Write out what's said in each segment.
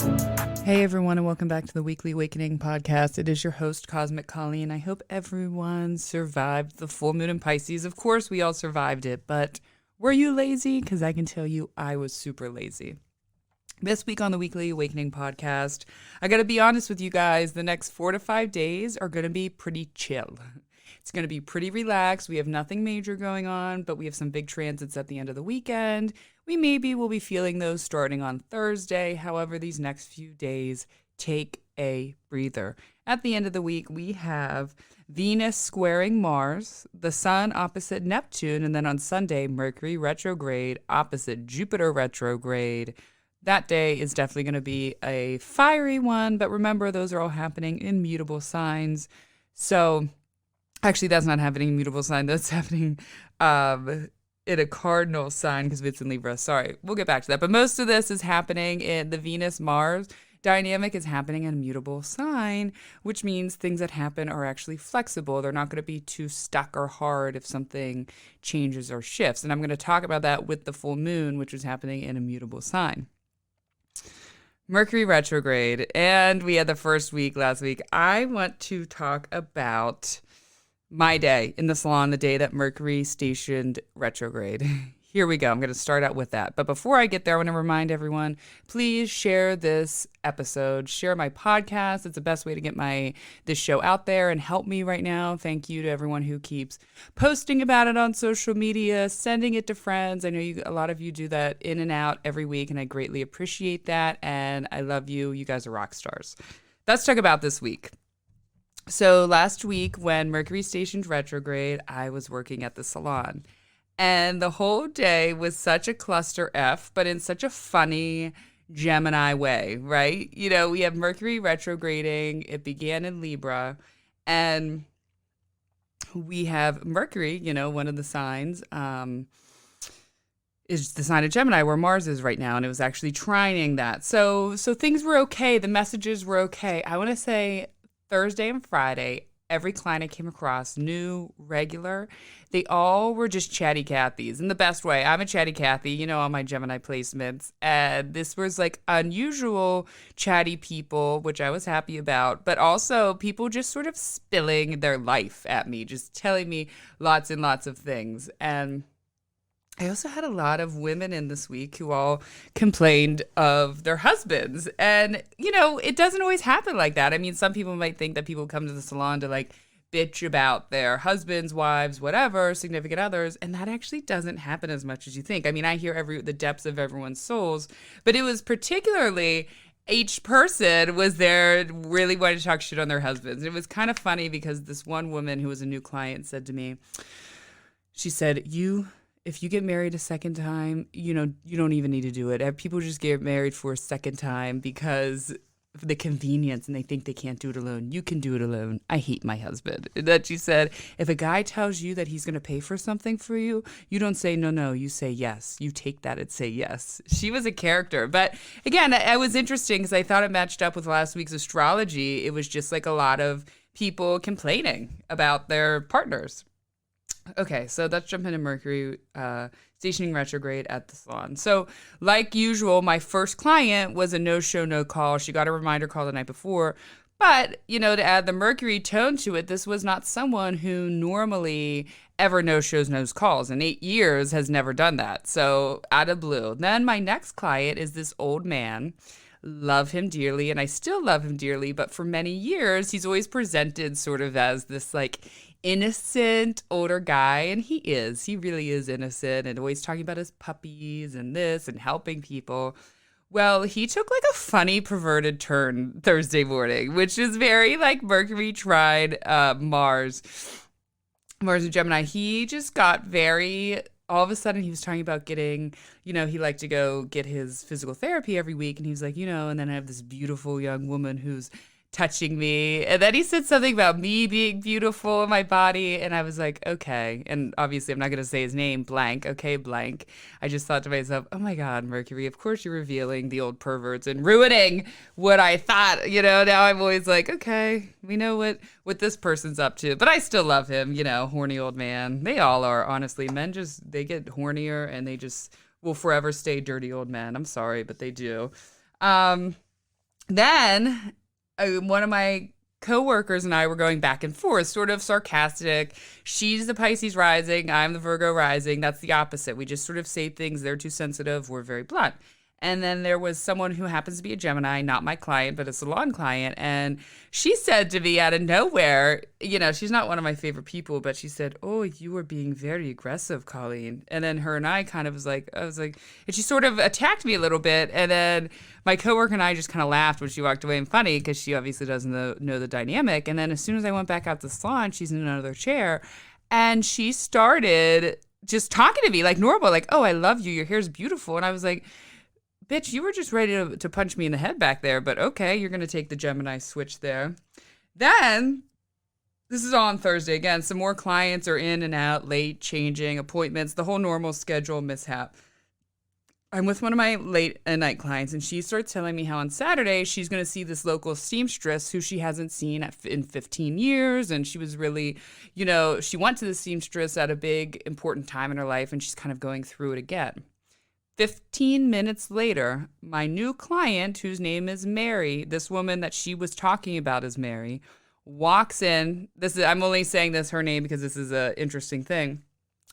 Hey everyone, and welcome back to the Weekly Awakening podcast. It is your host, Cosmic Colleen. I hope everyone survived the full moon in Pisces. Of course, we all survived it, but were you lazy? Because I can tell you I was super lazy. This week on the Weekly Awakening podcast, I got to be honest with you guys, the next 4 to 5 days are going to be pretty chill. It's going to be pretty relaxed. We have nothing major going on, but we have some big transits at the end of the weekend. We maybe will be feeling those starting on Thursday. However, these next few days, take a breather. At the end of the week, we have Venus squaring Mars, the Sun opposite Neptune, and then on Sunday, Mercury retrograde opposite Jupiter retrograde. That day is definitely going to be a fiery one, but remember, those are all happening in mutable signs. So, actually, that's not happening in mutable sign. That's happening in a cardinal sign because it's in Libra. Sorry, we'll get back to that. But most of this is happening in the Venus-Mars dynamic is happening in a mutable sign, which means things that happen are actually flexible. They're not going to be too stuck or hard if something changes or shifts. And I'm going to talk about that with the full moon, which is happening in a mutable sign. Mercury retrograde. And we had the first week last week. I want to talk about my day in the salon, the day that Mercury stationed retrograde. Here we go. I'm going to start out with that. But before I get there, I want to remind everyone, please share this episode, share my podcast. It's the best way to get this show out there and help me right now. Thank you to everyone who keeps posting about it on social media, sending it to friends. I know a lot of you do that in and out every week, and I greatly appreciate that. And I love you. You guys are rock stars. Let's talk about this week. So last week when Mercury stationed retrograde, I was working at the salon. And the whole day was such a cluster F, but in such a funny Gemini way, right? You know, we have Mercury retrograding. It began in Libra. And we have Mercury, one of the signs, is the sign of Gemini where Mars is right now. And it was actually trining that. So things were okay. The messages were okay. I want to say Thursday and Friday, every client I came across, new, regular, they all were just chatty Cathys in the best way. I'm a chatty Cathy, all my Gemini placements. And this was like unusual chatty people, which I was happy about, but also people just sort of spilling their life at me, just telling me lots and lots of things. And I also had a lot of women in this week who all complained of their husbands. And, it doesn't always happen like that. I mean, some people might think that people come to the salon to like bitch about their husbands, wives, whatever, significant others. And that actually doesn't happen as much as you think. I mean, I hear the depths of everyone's souls, but it was particularly each person was there really wanting to talk shit on their husbands. And it was kind of funny because this one woman who was a new client said to me, she said, if you get married a second time, you don't even need to do it. People just get married for a second time because of the convenience and they think they can't do it alone. You can do it alone. I hate my husband. That she said, if a guy tells you that he's going to pay for something for you, you don't say no. You say yes. You take that and say yes. She was a character. But again, I was interesting because I thought it matched up with last week's astrology. It was just like a lot of people complaining about their partners. Okay, so let's jump into Mercury stationing retrograde at the salon. So like usual, my first client was a no-show, no-call. She got a reminder call the night before. But, to add the Mercury tone to it, this was not someone who normally ever no-shows, no-calls. In 8 years has never done that. So out of blue. Then my next client is this old man. Love him dearly, and I still love him dearly. But for many years, he's always presented sort of as this like innocent older guy, and he really is innocent and always talking about his puppies and this and helping people. Well, he took like a funny perverted turn Thursday morning, which is very like Mercury tried Mars and Gemini. He just got very, all of a sudden he was talking about getting, he liked to go get his physical therapy every week, and he was like, and then I have this beautiful young woman who's touching me. And then he said something about me being beautiful in my body. And I was like, okay. And obviously I'm not going to say his name, blank. Okay, blank. I just thought to myself, oh my God, Mercury, of course you're revealing the old perverts and ruining what I thought, now I'm always like, okay, we know what this person's up to. But I still love him, horny old man. They all are, honestly. Men they get hornier and they just will forever stay dirty old men. I'm sorry, but they do. Then one of my coworkers and I were going back and forth, sort of sarcastic. She's the Pisces rising, I'm the Virgo rising. That's the opposite. We just sort of say things. They're too sensitive. We're very blunt. And then there was someone who happens to be a Gemini, not my client, but a salon client. And she said to me out of nowhere, she's not one of my favorite people, but she said, "Oh, you were being very aggressive, Colleen." And then her and I kind of I was like, and she sort of attacked me a little bit. And then my coworker and I just kind of laughed when she walked away. And funny, because she obviously doesn't know the dynamic. And then as soon as I went back out to the salon, she's in another chair. And she started just talking to me like normal, like, "Oh, I love you. Your hair's beautiful." And I was like, "Bitch, you were just ready to punch me in the head back there, but okay, you're going to take the Gemini switch there." Then, this is all on Thursday. Again, some more clients are in and out, late, changing, appointments, the whole normal schedule mishap. I'm with one of my late at night clients, and she starts telling me how on Saturday she's going to see this local seamstress who she hasn't seen in 15 years. And she was really, she went to the seamstress at a big, important time in her life, and she's kind of going through it again. 15 minutes later, my new client, whose name is Mary, this woman that she was talking about as Mary, walks in. I'm only saying this her name because this is an interesting thing.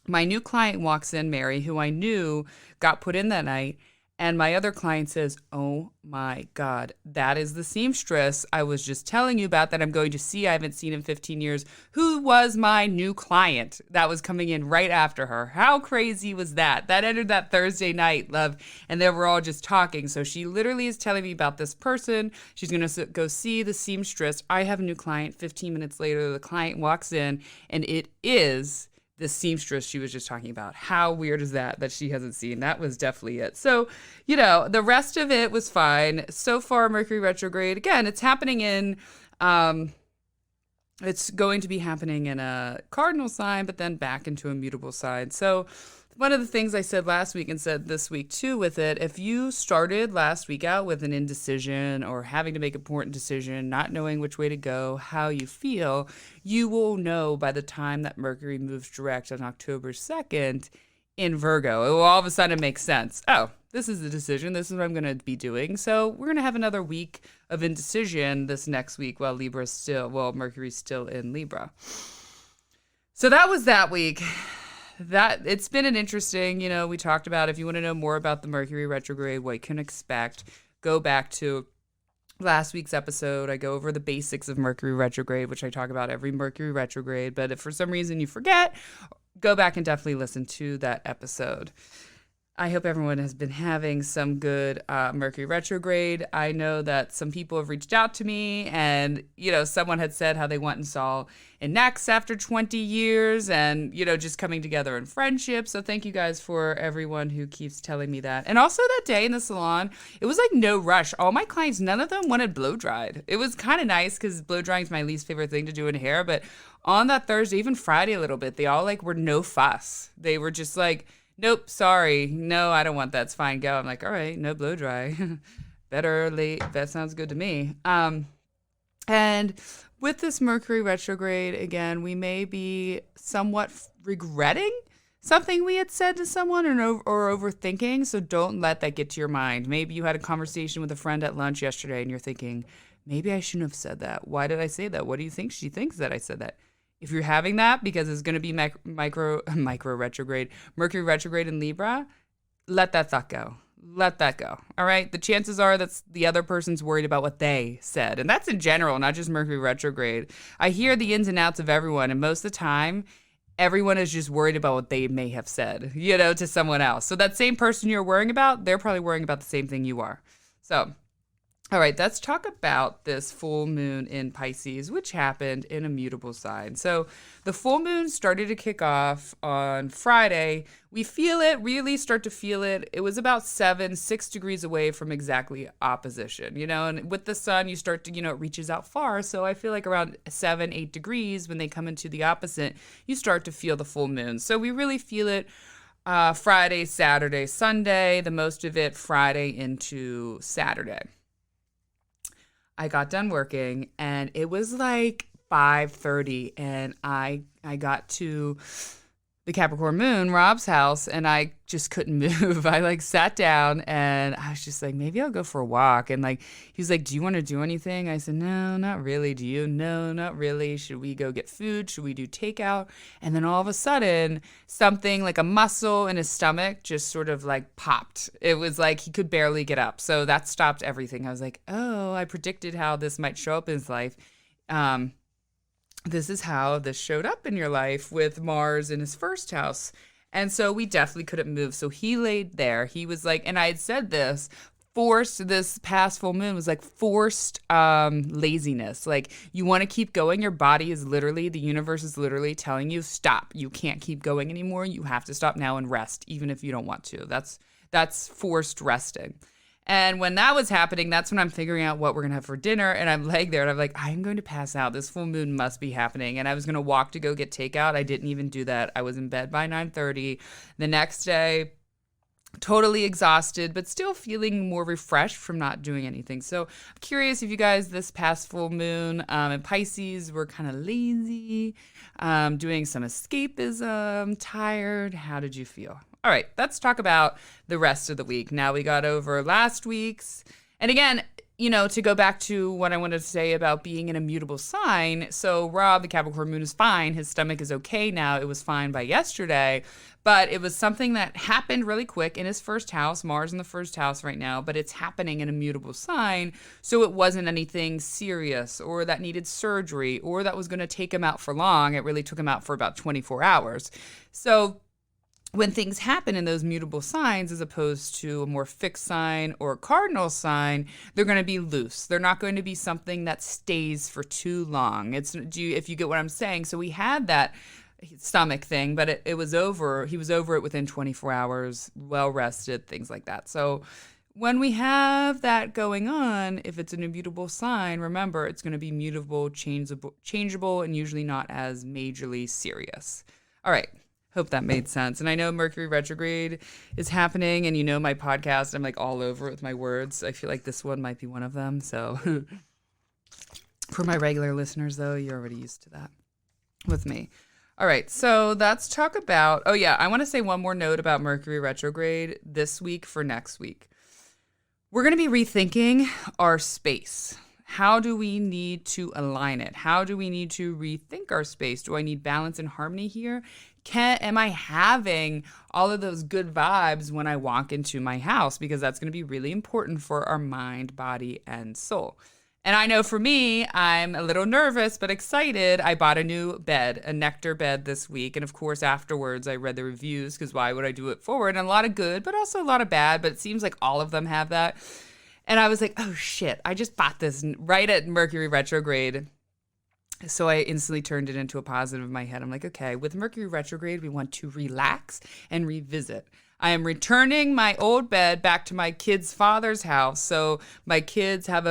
My new client walks in, Mary, who I knew got put in that night. And my other client says, "Oh my God, that is the seamstress I was just telling you about that I'm going to see. I haven't seen in 15 years. Who was my new client that was coming in right after her?" How crazy was that? That ended that Thursday night, love. And they were all just talking. So she literally is telling me about this person. She's going to go see the seamstress. I have a new client. 15 minutes later, the client walks in, and it is the seamstress she was just talking about. How weird is that she hasn't seen? That was definitely it. So, the rest of it was fine. So far, Mercury retrograde, again, it's happening it's going to be happening in a cardinal sign, but then back into a mutable sign. So one of the things I said last week and said this week too with it, if you started last week out with an indecision or having to make an important decision, not knowing which way to go, how you feel, you will know by the time that Mercury moves direct on October 2nd in Virgo. It will all of a sudden make sense. Oh, this is the decision. This is what I'm going to be doing. So we're going to have another week of indecision this next week while Mercury's still in Libra. So that was that week. That it's been an interesting, we talked about, if you want to know more about the Mercury retrograde, what you can expect, go back to last week's episode. I go over the basics of Mercury retrograde, which I talk about every Mercury retrograde. But if for some reason you forget, go back and definitely listen to that episode. I hope everyone has been having some good Mercury retrograde. I know that some people have reached out to me and, someone had said how they went and saw an ex after 20 years and, just coming together in friendship. So thank you guys for everyone who keeps telling me that. And also that day in the salon, it was like no rush. All my clients, none of them wanted blow dried. It was kind of nice because blow drying is my least favorite thing to do in hair. But on that Thursday, even Friday a little bit, they all were no fuss. They were just like, "Nope, sorry. No, I don't want that. It's fine. Go." I'm like, "All right, no blow dry." Better late. That sounds good to me. And with this Mercury retrograde, again, we may be somewhat regretting something we had said to someone or overthinking. So don't let that get to your mind. Maybe you had a conversation with a friend at lunch yesterday and you're thinking, maybe I shouldn't have said that. Why did I say that? What do you think she thinks that I said that? If you're having that because it's going to be micro retrograde, Mercury retrograde in Libra, let that thought go. Let that go. All right. The chances are that the other person's worried about what they said. And that's in general, not just Mercury retrograde. I hear the ins and outs of everyone. And most of the time, everyone is just worried about what they may have said, to someone else. So that same person you're worrying about, they're probably worrying about the same thing you are. So, all right, let's talk about this full moon in Pisces, which happened in a mutable sign. So the full moon started to kick off on Friday. We really start to feel it. It was about 6 degrees away from exactly opposition, and with the sun, you start to, it reaches out far. So I feel like around 7, 8 degrees when they come into the opposite, you start to feel the full moon. So we really feel it Friday, Saturday, Sunday, the most of it Friday into Saturday. I got done working and it was like 5:30 and I got to the Capricorn moon, Rob's house, and I just couldn't move. I like sat down and I was just like, maybe I'll go for a walk. And like, he was like, do you want to do anything? I said, no, not really. Do you? No, not really. Should we go get food? Should we do takeout? And then all of a sudden, something like a muscle in his stomach just sort of like popped. It was like he could barely get up. So that stopped everything. I was like, oh, I predicted how this might show up in his life. This is how this showed up in your life with Mars in his first house. And so we definitely couldn't move. So he laid there. He was like, and I had said this past full moon was like forced laziness. Like you want to keep going. Your body is literally, the universe is literally telling you, stop. You can't keep going anymore. You have to stop now and rest, even if you don't want to. That's forced resting. And when that was happening, that's when I'm figuring out what we're going to have for dinner. And I'm laying there and I'm like, I'm going to pass out. This full moon must be happening. And I was going to walk to go get takeout. I didn't even do that. I was in bed by 9:30. The next day, totally exhausted, but still feeling more refreshed from not doing anything. So I'm curious if you guys this past full moon in Pisces were kind of lazy, doing some escapism, tired. How did you feel? All right, let's talk about the rest of the week. Now we got over last week's. And again, to go back to what I wanted to say about being an immutable sign. So Rob, the Capricorn moon, is fine. His stomach is okay now. It was fine by yesterday. But it was something that happened really quick in his first house. Mars in the first house right now. But it's happening in a mutable sign. So it wasn't anything serious or that needed surgery or that was going to take him out for long. It really took him out for about 24 hours. So when things happen in those mutable signs, as opposed to a more fixed sign or a cardinal sign, they're going to be loose. They're not going to be something that stays for too long. If you get what I'm saying. So we had that stomach thing, but it was over. He was over it within 24 hours, well rested, things like that. So when we have that going on, if it's an immutable sign, remember it's going to be mutable, changeable, and usually not as majorly serious. All right. Hope that made sense. And I know Mercury retrograde is happening, and my podcast, I'm like all over it with my words. I feel like this one might be one of them. So for my regular listeners, though, you're already used to that with me. All right, so let's talk about, I want to say one more note about Mercury retrograde this week for next week. We're going to be rethinking our space. How do we need to align it? How do we need to rethink our space? Do I need balance and harmony here? Am I having all of those good vibes when I walk into my house? Because that's going to be really important for our mind, body, and soul. And I know for me, I'm a little nervous, but excited. I bought a new bed, a Nectar bed this week. And of course, afterwards, I read the reviews because why would I do it forward? And a lot of good, but also a lot of bad. But it seems like all of them have that. And I was like, oh shit, I just bought this right at Mercury retrograde. So I instantly turned it into a positive in my head. I'm like, okay, with Mercury retrograde, we want to relax and revisit. I am returning my old bed back to my kid's father's house. So my kids have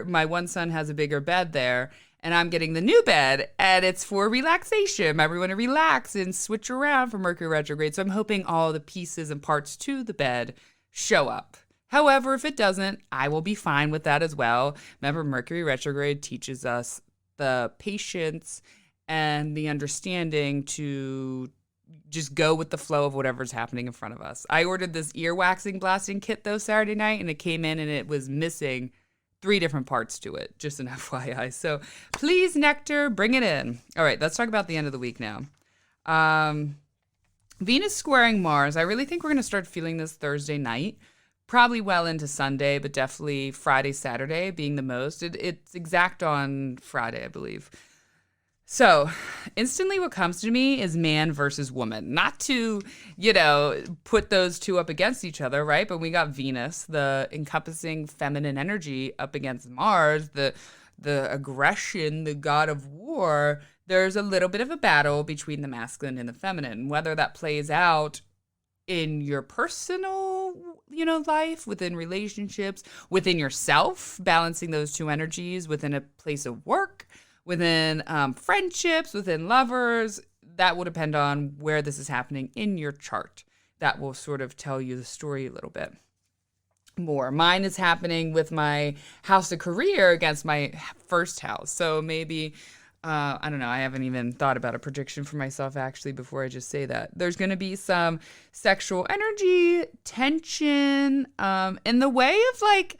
my one son has a bigger bed there, and I'm getting the new bed, and it's for relaxation. Everyone to relax and switch around for Mercury retrograde. So I'm hoping all the pieces and parts to the bed show up. However, if it doesn't, I will be fine with that as well. Remember, Mercury retrograde teaches us the patience and the understanding to just go with the flow of whatever's happening in front of us. I ordered this ear waxing blasting kit though Saturday night, and it came in and it was missing 3 different parts to it, just an FYI. So please, Nectar, bring it in. All right, let's talk about the end of the week now. Venus squaring Mars. I really think we're going to start feeling this Thursday night. Probably well into Sunday, but definitely Friday, Saturday being the most. It's exact on Friday, I believe. So instantly what comes to me is man versus woman. Not to, put those two up against each other, right? But we got Venus, the encompassing feminine energy, up against Mars, the aggression, the god of war. There's a little bit of a battle between the masculine and the feminine. Whether that plays out in your personal, life, within relationships, within yourself, balancing those two energies within a place of work, within friendships, within lovers, that will depend on where this is happening in your chart. That will sort of tell you the story a little bit more. Mine is happening with my house of career against my first house. So maybe I don't know. I haven't even thought about a prediction for myself actually before I just say that. There's going to be some sexual energy, tension, in the way of like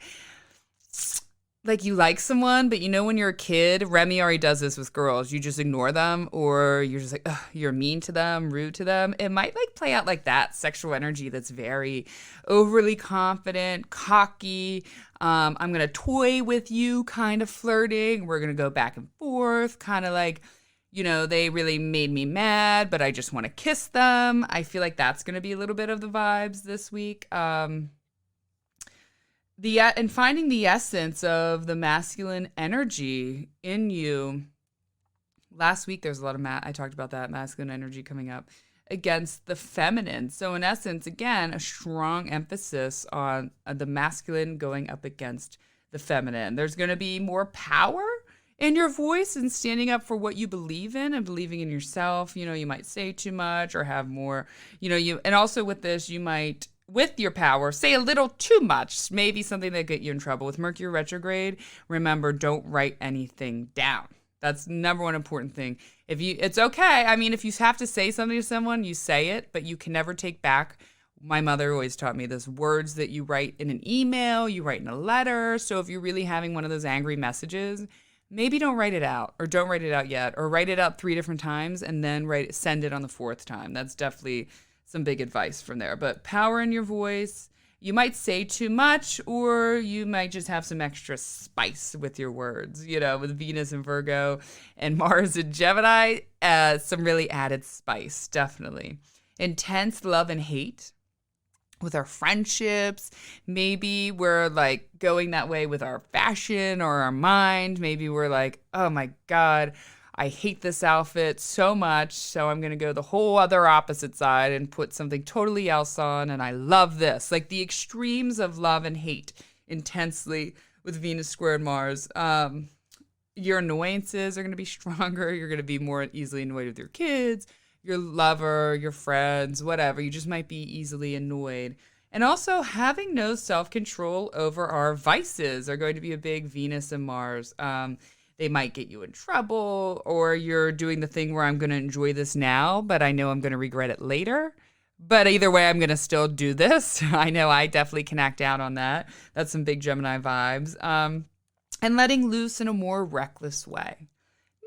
you like someone, but you know when you're a kid, Remy already does this with girls. You just ignore them, or you're just like, ugh, you're mean to them, rude to them. It might like play out like that sexual energy that's very overly confident, cocky. I'm gonna toy with you, kind of flirting. We're gonna go back and forth, kind of like, they really made me mad, but I just want to kiss them. I feel like that's gonna be a little bit of the vibes this week. And finding the essence of the masculine energy in you. Last week there's a lot of I talked about that masculine energy coming up against the feminine. So in essence, again, a strong emphasis on the masculine going up against the feminine. There's going to be more power in your voice and standing up for what you believe in and believing in yourself. You might say too much or have more, and also with this, you might, with your power, say a little too much, maybe something that get you in trouble. With Mercury retrograde, remember, don't write anything down. That's number one important thing. It's okay. I mean, if you have to say something to someone, you say it, but you can never take back. My mother always taught me this: words that you write in an email, you write in a letter. So if you're really having one of those angry messages, maybe don't write it out, or don't write it out yet, or write it out 3 different times and then send it on the 4th time. That's definitely some big advice from there. But power in your voice. You might say too much, or you might just have some extra spice with your words, with Venus and Virgo and Mars and Gemini, some really added spice, definitely. Intense love and hate with our friendships. Maybe we're like going that way with our fashion or our mind. Maybe we're like, oh my God, I hate this outfit so much, so I'm going to go the whole other opposite side and put something totally else on, and I love this. Like the extremes of love and hate intensely with Venus squared Mars. Your annoyances are going to be stronger. You're going to be more easily annoyed with your kids, your lover, your friends, whatever. You just might be easily annoyed. And also having no self-control over our vices are going to be a big Venus and Mars. They might get you in trouble, or you're doing the thing where I'm going to enjoy this now, but I know I'm going to regret it later. But either way, I'm going to still do this. I know I definitely can act out on that. That's some big Gemini vibes. And letting loose in a more reckless way.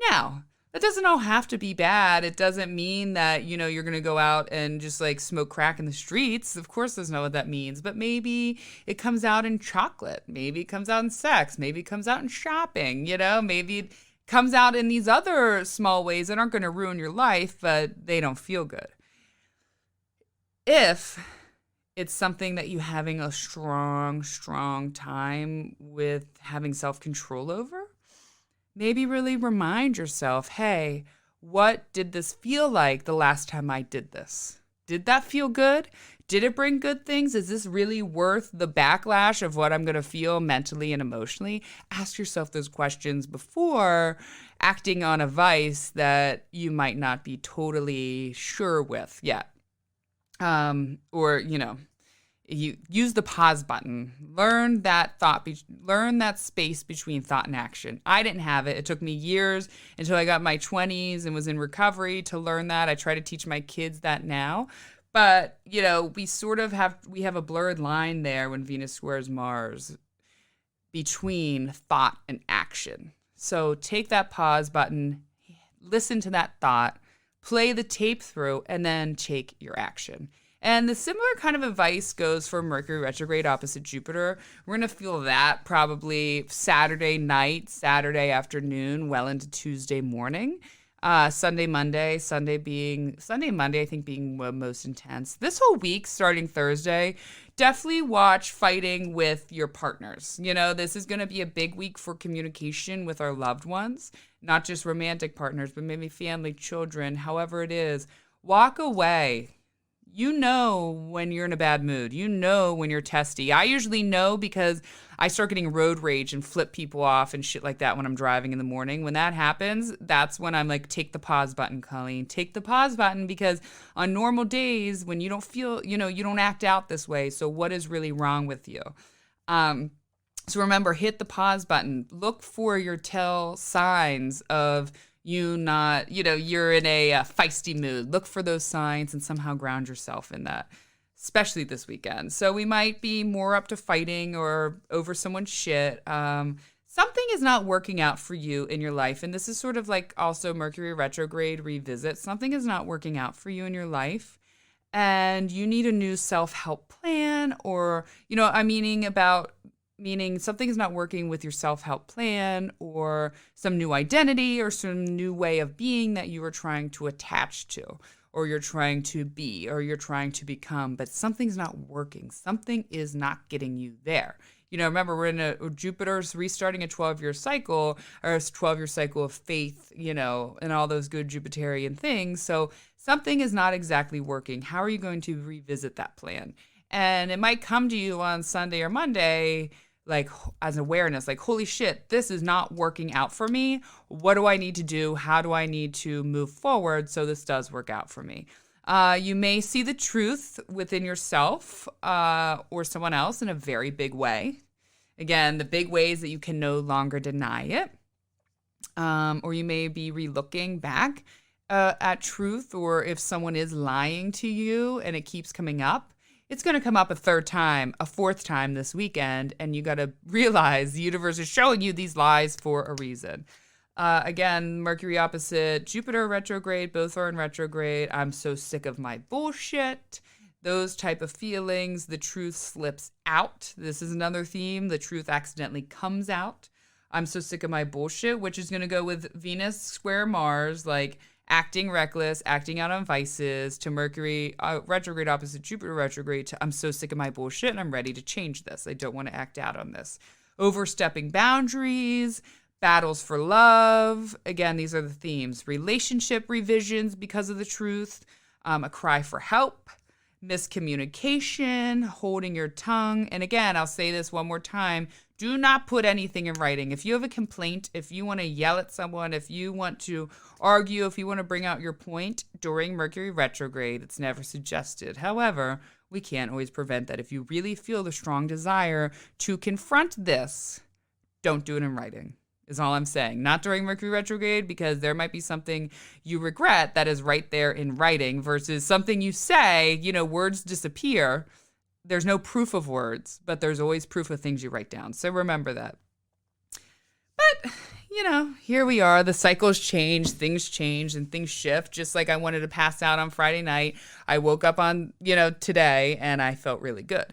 Now, that doesn't all have to be bad. It doesn't mean that, you're going to go out and just like smoke crack in the streets. Of course, that's not what that means. But maybe it comes out in chocolate. Maybe it comes out in sex. Maybe it comes out in shopping. Maybe it comes out in these other small ways that aren't going to ruin your life, but they don't feel good. If it's something that you're having a strong time with having self-control over, maybe really remind yourself, hey, what did this feel like the last time I did this? Did that feel good? Did it bring good things? Is this really worth the backlash of what I'm going to feel mentally and emotionally? Ask yourself those questions before acting on a vice that you might not be totally sure with yet. You use the pause button. Learn that learn that space between thought and action. I didn't have it. It took me years until I got my 20s and was in recovery to learn that. I try to teach my kids that now. But, we sort of have a blurred line there when Venus squares Mars between thought and action. So take that pause button, listen to that thought, play the tape through, and then take your action. And the similar kind of advice goes for Mercury retrograde opposite Jupiter. We're going to feel that probably Saturday night, Saturday afternoon, well into Tuesday morning. Sunday, Monday, I think being most intense. This whole week, starting Thursday, definitely watch fighting with your partners. This is going to be a big week for communication with our loved ones, not just romantic partners, but maybe family, children, however it is. Walk away. When you're in a bad mood. When you're testy. I usually know because I start getting road rage and flip people off and shit like that when I'm driving in the morning. When that happens, that's when I'm like, take the pause button, Colleen. Take the pause button, because on normal days when you don't feel, you don't act out this way. So what is really wrong with you? So remember, hit the pause button. Look for your tell signs of you're in a feisty mood. Look for those signs and somehow ground yourself in that, especially this weekend. So we might be more up to fighting or over someone's shit. Something is not working out for you in your life. And this is sort of like also Mercury retrograde revisit. Something is not working out for you in your life. And you need a new self-help plan, or, meaning something is not working with your self-help plan, or some new identity or some new way of being that you are trying to attach to, or you're trying to be, or you're trying to become, but something's not working. Something is not getting you there. Remember, we're in Jupiter's restarting a 12-year cycle, or a 12-year cycle of faith, and all those good Jupiterian things. So something is not exactly working. How are you going to revisit that plan? And it might come to you on Sunday or Monday, like as awareness, like, holy shit, this is not working out for me. What do I need to do? How do I need to move forward so this does work out for me? You may see the truth within yourself or someone else in a very big way. Again, the big ways that you can no longer deny it. Or you may be relooking back at truth, or if someone is lying to you and it keeps coming up, it's going to come up a third time, a fourth time this weekend, and you got to realize the universe is showing you these lies for a reason. Again, Mercury opposite Jupiter retrograde, both are in retrograde. I'm so sick of my bullshit. Those type of feelings, the truth slips out. This is another theme. The truth accidentally comes out. I'm so sick of my bullshit, which is going to go with Venus square Mars, like acting reckless, acting out on vices, to Mercury retrograde opposite Jupiter retrograde, to I'm so sick of my bullshit and I'm ready to change this. I don't want to act out on this. Overstepping boundaries, battles for love. Again, these are the themes. Relationship revisions because of the truth, a cry for help, miscommunication, holding your tongue. And again, I'll say this one more time. Do not put anything in writing. If you have a complaint, if you want to yell at someone, if you want to argue, if you want to bring out your point during Mercury retrograde, it's never suggested. However, we can't always prevent that. If you really feel the strong desire to confront this, don't do it in writing, is all I'm saying. Not during Mercury retrograde, because there might be something you regret that is right there in writing versus something you say, words disappear. There's no proof of words, but there's always proof of things you write down. So remember that. But, here we are. The cycles change, and things shift. Just like I wanted to pass out on Friday night, I woke up on, today, and I felt really good.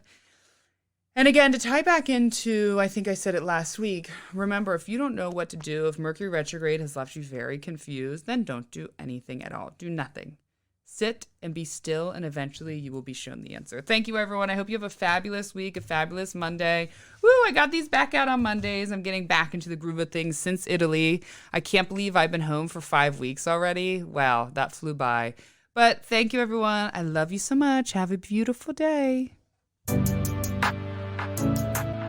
And again, to tie back into, I think I said it last week, remember, if you don't know what to do, if Mercury retrograde has left you very confused, then don't do anything at all. Do nothing. Sit and be still, and eventually you will be shown the answer. Thank you, everyone. I hope you have a fabulous week, a fabulous Monday. Woo, I got these back out on Mondays. I'm getting back into the groove of things since Italy. I can't believe I've been home for 5 weeks already. Wow, that flew by. But thank you, everyone. I love you so much. Have a beautiful day.